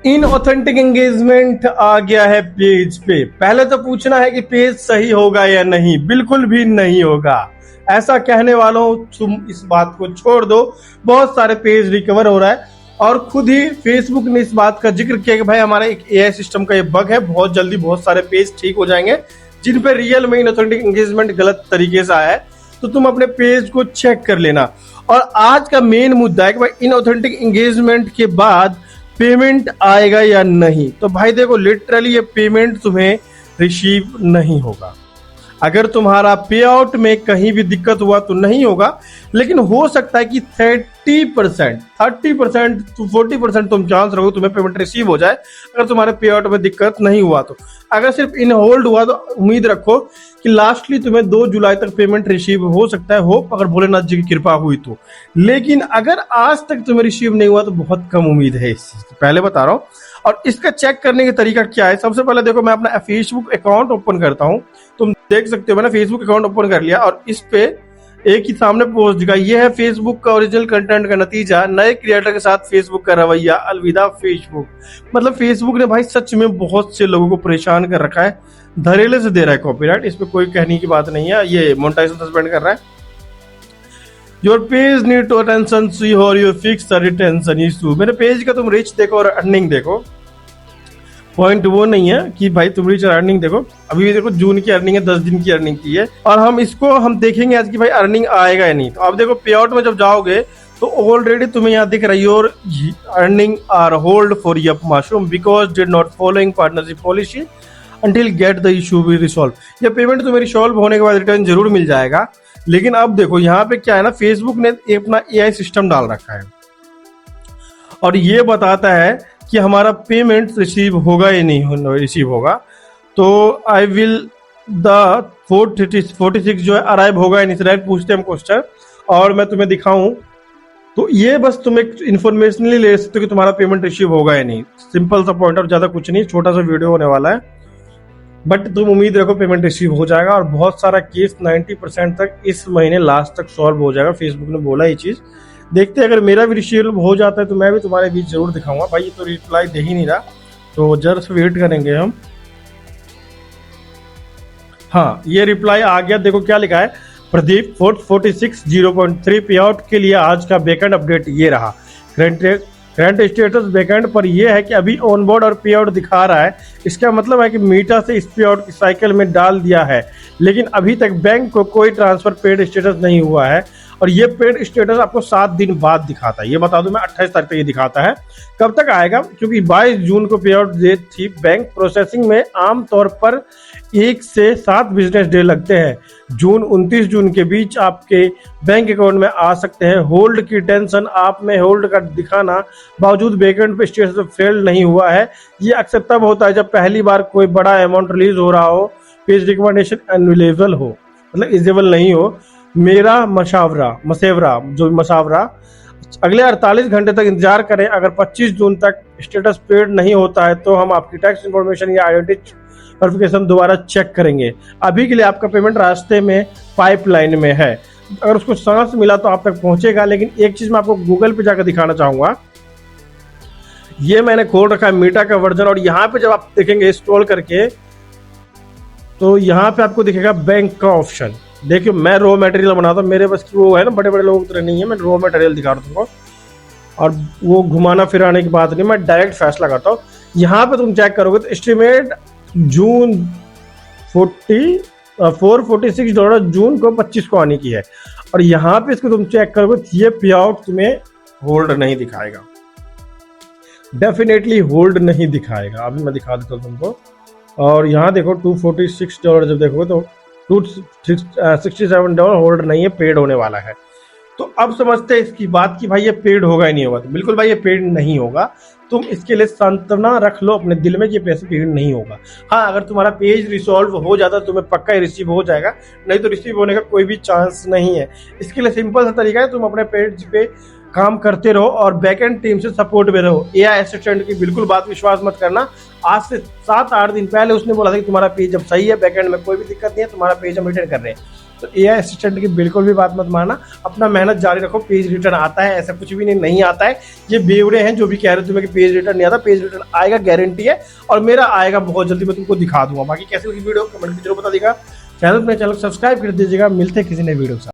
Inauthentic engagement आ गया है page पे। पहले तो पूछना है कि पेज सही होगा या नहीं। बिल्कुल भी नहीं होगा। ऐसा कहने वालों, तुम इस बात को छोड़ दो। बहुत सारे पेज रिकवर हो रहा है और खुद ही फेसबुक ने इस बात का जिक्र किया कि भाई हमारा एक एआई सिस्टम का ये बग है, बहुत जल्दी बहुत सारे पेज ठीक हो जाएंगे जिन पे रियल में इनऑथेंटिक एंगेजमेंट गलत तरीके से आया है। तो तुम अपने पेज को चेक कर लेना। और आज का मेन मुद्दा है कि भाई इनऑथेंटिक एंगेजमेंट के बाद पेमेंट आएगा या नहीं। तो भाई देखो, लिटरली ये पेमेंट तुम्हें रिसीव नहीं होगा। अगर तुम्हारा पे आउट में कहीं भी दिक्कत हुआ तो नहीं होगा, लेकिन हो सकता है कि 30% to 40% तुम चांस रखो तुम्हें पेमेंट रिसीव हो जाए अगर तुम्हारे पे आउट में दिक्कत नहीं हुआ तो। अगर सिर्फ इन होल्ड हुआ तो उम्मीद रखो कि लास्टली तुम्हें 2 जुलाई तक पेमेंट रिसीव हो सकता है, होप अगर भोलेनाथ जी की कृपा हुई तो। लेकिन अगर आज तक तुम्हें रिसीव नहीं हुआ तो बहुत कम उम्मीद है इस चीज की, पहले बता रहा हूँ। और इसका चेक करने का तरीका क्या है, सबसे पहले देखो मैं अपना फेसबुक अकाउंट ओपन करता हूँ। तुम देख सकते हो मैंने फेसबुक अकाउंट ओपन कर लिया और इस पे एक ही सामने पोस्ट दिखा, ये है फेसबुक का ओरिजिनल कंटेंट का नतीजा, नए क्रिएटर के साथ फेसबुक का रवैया, अलविदा फेसबुक। मतलब फेसबुक ने भाई सच में बहुत से लोगों को परेशान कर रखा है, धड़ेले से दे रहा है कॉपीराइट, इस पे कोई कहने की बात नहीं है। ये मोनेटाइजेशन सस्पेंड कर रहा है। Your page need to attention see और योर फिक्स रिटेंशन इशू। मेरे पेज का तुम रीच देखो और अर्निंग देखो। पॉइंट वो नहीं है कि भाई तुम रीच अर्निंग देखो, अभी भी देखो जून की अर्निंग है, 10 दिन की अर्निंग की है। और हम देखेंगे आज कि भाई अर्निंग आएगा या नहीं। तो अब देखो पे आउट में जब जाओगे तो ऑलरेडी तुम्हें यहाँ दिख रहा है your earning are hold for yup mushroom because did not following partnership policy until get the issue be resolve. ये पेमेंट तुम्हें रिसॉल्व होने के बाद रिटर्न जरूर मिल जाएगा। लेकिन अब देखो यहाँ पे क्या है ना, फेसबुक ने अपना एआई सिस्टम डाल रखा है और ये बताता है कि हमारा पेमेंट रिसीव होगा या नहीं रिसीव होगा। तो आई विल द 46 जो है अराइव होगा या नहीं, डायरेक्ट पूछते हैं हम क्वेश्चन और मैं तुम्हें दिखाऊं तो ये बस तुम एक इन्फॉर्मेशनली ले सकते हो कि तुम्हारा पेमेंट रिसीव होगा या नहीं। सिंपल सा पॉइंट, और ज्यादा कुछ नहीं, छोटा सा वीडियो होने वाला है, बट तुम उम्मीद रखो पेमेंट रिसीव हो जाएगा। और बहुत सारा केस 90% तक इस महीने लास्ट तक सॉल्व हो जाएगा, फेसबुक ने बोला ये चीज। देखते हैं अगर मेरा भी रिसीव हो जाता है तो मैं भी तुम्हारे बीच जरूर दिखाऊंगा। भाई ये तो रिप्लाई दे ही नहीं रहा, तो जस्ट वेट करेंगे हम। हाँ, ये रिप्लाई आ गया। देखो क्या लिखा है, प्रदीप 446 0.3 पे आउट के लिए आज का बैकएंड अपडेट ये रहा। करंट स्टेटस बैकएंड पर यह है कि अभी ऑनबोर्ड और पे आउट दिखा रहा है। इसका मतलब है कि मीटा से इस पे आउट की साइकिल में डाल दिया है, लेकिन अभी तक बैंक को कोई ट्रांसफर पेड स्टेटस नहीं हुआ है। और ये पेड स्टेटस आपको 7 दिन बाद दिखाता है। ये बता दूं मैं 28 तारीख तक ये दिखाता है। कब तक आएगा, क्योंकि 22 जून को पे आउट डेट थी। बैंक प्रोसेसिंग में आमतौर पर 1 से 7 बिजनेस डे लगते हैं। 29 जून के बीच आपके बैंक अकाउंट में आ सकते हैं। होल्ड की टेंशन, आप में होल्ड का दिखाना बावजूद बैकएंड पे स्टेटस फेल नहीं हुआ है। ये अक्सर तब होता है जब पहली बार कोई बड़ा अमाउंट रिलीज हो रहा हो, पेज रिकमेंडेशन अनअवेलेबल हो, मतलब इजेबल नहीं हो। मेरा मशवरा अगले 48 घंटे तक इंतजार करें। अगर 25 जून तक स्टेटस पेड नहीं होता है तो हम आपकी टैक्स इंफॉर्मेशन या आइडेंटिटी वेरिफिकेशन दोबारा चेक करेंगे। अभी के लिए आपका पेमेंट रास्ते में पाइपलाइन में है। अगर उसको सांस मिला तो आप तक पहुंचेगा। लेकिन एक चीज मैं आपको गूगल पे जाकर दिखाना चाहूंगा। ये मैंने खोल रखा है मीटा का वर्जन, और यहाँ पे जब आप देखेंगे स्क्रॉल करके तो यहाँ पे आपको दिखेगा बैंक का ऑप्शन। देखियो, मैं रॉ मटेरियल बनाता हूँ, मेरे बस की वो है ना, बड़े बड़े लोगों की तरह नहीं है। मैं रॉ मटेरियल दिखा रहा हूँ तुमको, और वो घुमाना फिराने की बात नहीं, मैं डायरेक्ट फैसला करता हूँ। यहाँ पे तुम चेक करोगे तो एस्टिमेट जून $446 जून को 25 को आने की है। और यहाँ पे इसको तुम चेक करोगे, ये पे आउट तुम्हें होल्ड नहीं दिखाएगा, डेफिनेटली होल्ड नहीं दिखाएगा। अभी मैं दिखा देता हूँ तुमको। और यहाँ देखो $246 जब देखोगे तो $267 होल्ड नहीं है, पेड होने वाला है। तो अब समझते हैं इसकी बात कि भाई ये पेड होगा ही नहीं होगा। तो बिल्कुल भाई ये पेड नहीं होगा। तुम इसके लिए सांत्वना रख लो अपने दिल में कि पैसे पेड नहीं होगा। हाँ, अगर तुम्हारा पेज रिसॉल्व हो जाता तो तुम्हें पक्का ही रिसीव हो जाएगा, नहीं तो रिसीव होने का कोई भी चांस नहीं है। इसके लिए सिंपल सा तरीका है, तुम अपने पेज पे काम करते रहो और बैकएंड टीम से सपोर्ट में रहो। एआई असिस्टेंट की बिल्कुल बात विश्वास मत करना। आज से 7-8 दिन पहले उसने बोला था कि तुम्हारा पेज अब सही है, बैकएंड में कोई भी दिक्कत नहीं है, तुम्हारा पेज हम रिटर्न कर रहे हैं। तो एआई असिस्टेंट की बिल्कुल भी बात मत मानना, अपना मेहनत जारी रखो। पेज रिटर्न आता है, ऐसा कुछ भी नहीं आता है। ये बेवड़े हैं जो भी कह रहे तुम्हें कि पेज रिटर्न नहीं आता। पेज रिटर्न आएगा, गारंटी है, और मेरा आएगा बहुत जल्दी, मैं तुमको दिखा दूंगा। बाकी कैसी लगी वीडियो कमेंट की जरूर बता देगा। चैनल को सब्सक्राइब कर दीजिएगा। मिलते हैं किसी नए वीडियो के साथ।